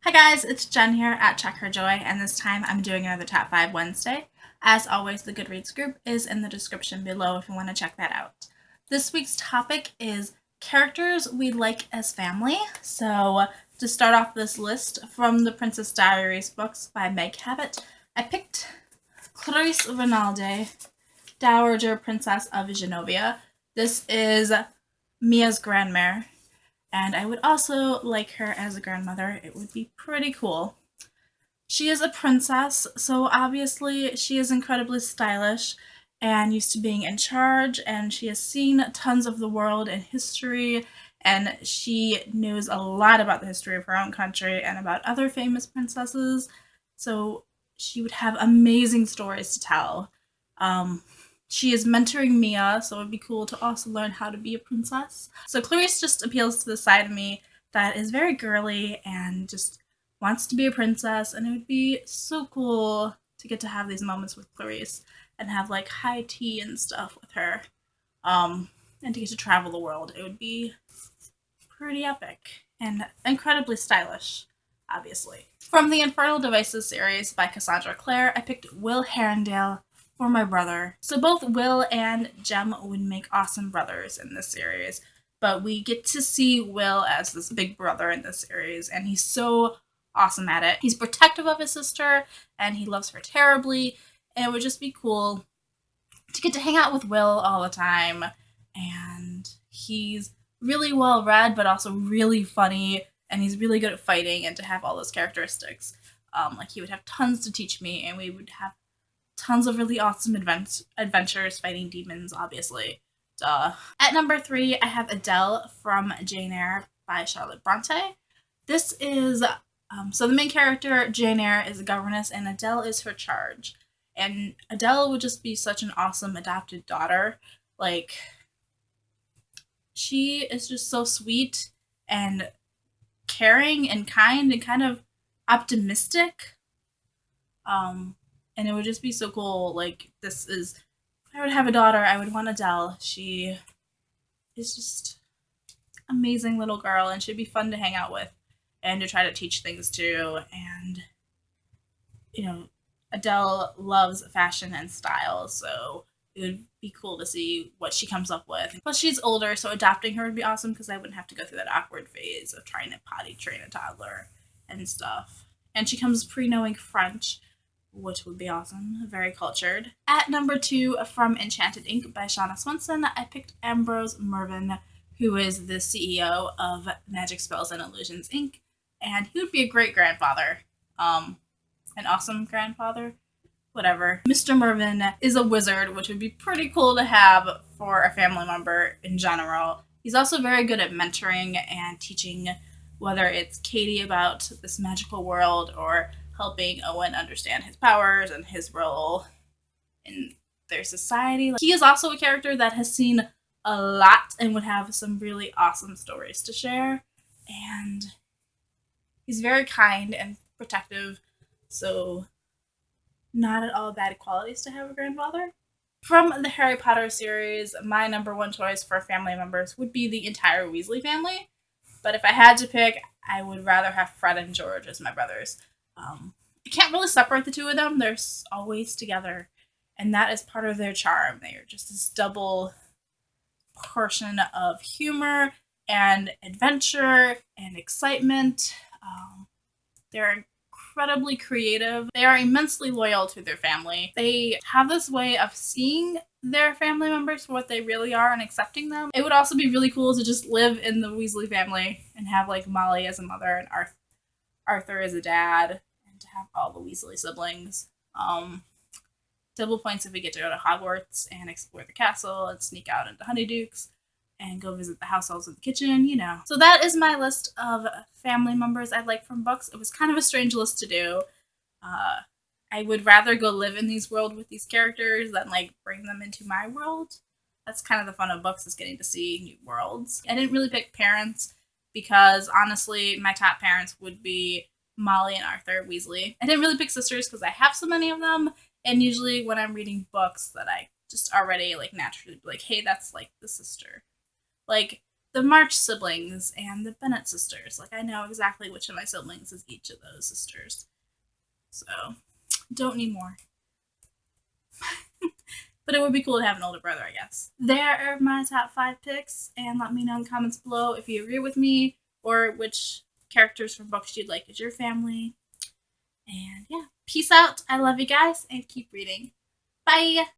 Hi guys, it's Jen here at Check Her Joy, and this time I'm doing another Top 5 Wednesday. As always, the Goodreads group is in the description below if you want to check that out. This week's topic is characters we like as family. So, to start off this list from the Princess Diaries books by Meg Cabot, I picked Clarice Rinaldi, Dowager Princess of Genovia. This is Mia's grandmère, and I would also like her as a grandmother. It would be pretty cool. She is a princess, so obviously she is incredibly stylish and used to being in charge, and she has seen tons of the world and history, and she knows a lot about the history of her own country and about other famous princesses, so she would have amazing stories to tell. She is mentoring Mia, so it would be cool to also learn how to be a princess. So Clarice just appeals to the side of me that is very girly and just wants to be a princess, and it would be so cool to get to have these moments with Clarice and have like high tea and stuff with her. And to get to travel the world. It would be pretty epic and incredibly stylish, obviously. From the Infernal Devices series by Cassandra Clare, I picked Will Herondale for my brother. So both Will and Jem would make awesome brothers in this series, but we get to see Will as this big brother in this series, and he's so awesome at it. He's protective of his sister, and he loves her terribly, and it would just be cool to get to hang out with Will all the time, and he's really well read, but also really funny, and he's really good at fighting, and to have all those characteristics. Like, he would have tons to teach me, and we would have tons of really awesome adventures fighting demons, obviously. Duh. At number 3, I have Adele from Jane Eyre by Charlotte Bronte. This is, so the main character, Jane Eyre, is a governess, and Adele is her charge. And Adele would just be such an awesome adopted daughter. Like, she is just so sweet and caring and kind and kind of optimistic. And it would just be so cool. Like, this is, if I would have a daughter, I would want Adele. She is just amazing little girl, and she'd be fun to hang out with and to try to teach things to. And, you know, Adele loves fashion and style, so it would be cool to see what she comes up with. Plus, she's older, so adopting her would be awesome because I wouldn't have to go through that awkward phase of trying to potty train a toddler and stuff. And she comes pre-knowing French, which would be awesome. Very cultured. At number 2, from Enchanted Inc. by Shanna Swendson, I picked Ambrose Marvin, who is the CEO of Magic Spells and Illusions Inc., and he would be a great grandfather. An awesome grandfather. Whatever. Mr. Marvin is a wizard, which would be pretty cool to have for a family member in general. He's also very good at mentoring and teaching, whether it's Katie about this magical world or helping Owen understand his powers and his role in their society. He is also a character that has seen a lot and would have some really awesome stories to share. And he's very kind and protective, so not at all bad qualities to have a grandfather. From the Harry Potter series, my number 1 choice for family members would be the entire Weasley family. But if I had to pick, I would rather have Fred and George as my brothers. I can't really separate the two of them. They're always together, and that is part of their charm. They are just this double portion of humor and adventure and excitement. They're incredibly creative. They are immensely loyal to their family. They have this way of seeing their family members for what they really are and accepting them. It would also be really cool to just live in the Weasley family and have like Molly as a mother and Arthur as a dad, and to have all the Weasley siblings. Double points if we get to go to Hogwarts and explore the castle and sneak out into Honeydukes and go visit the house elves in the kitchen, you know. So that is my list of family members I'd like from books. It was kind of a strange list to do. I would rather go live in these worlds with these characters than like bring them into my world. That's kind of the fun of books, is getting to see new worlds. I didn't really pick parents because honestly, my top parents would be Molly and Arthur Weasley. I didn't really pick sisters because I have so many of them, and usually when I'm reading books that I just already like naturally be like, hey, that's like the sister. Like, the March siblings and the Bennett sisters. Like, I know exactly which of my siblings is each of those sisters. So, don't need more. But it would be cool to have an older brother, I guess. There are my top 5 picks, and let me know in the comments below if you agree with me or which characters from books you'd like as your family. And yeah, peace out. I love you guys, and keep reading. Bye!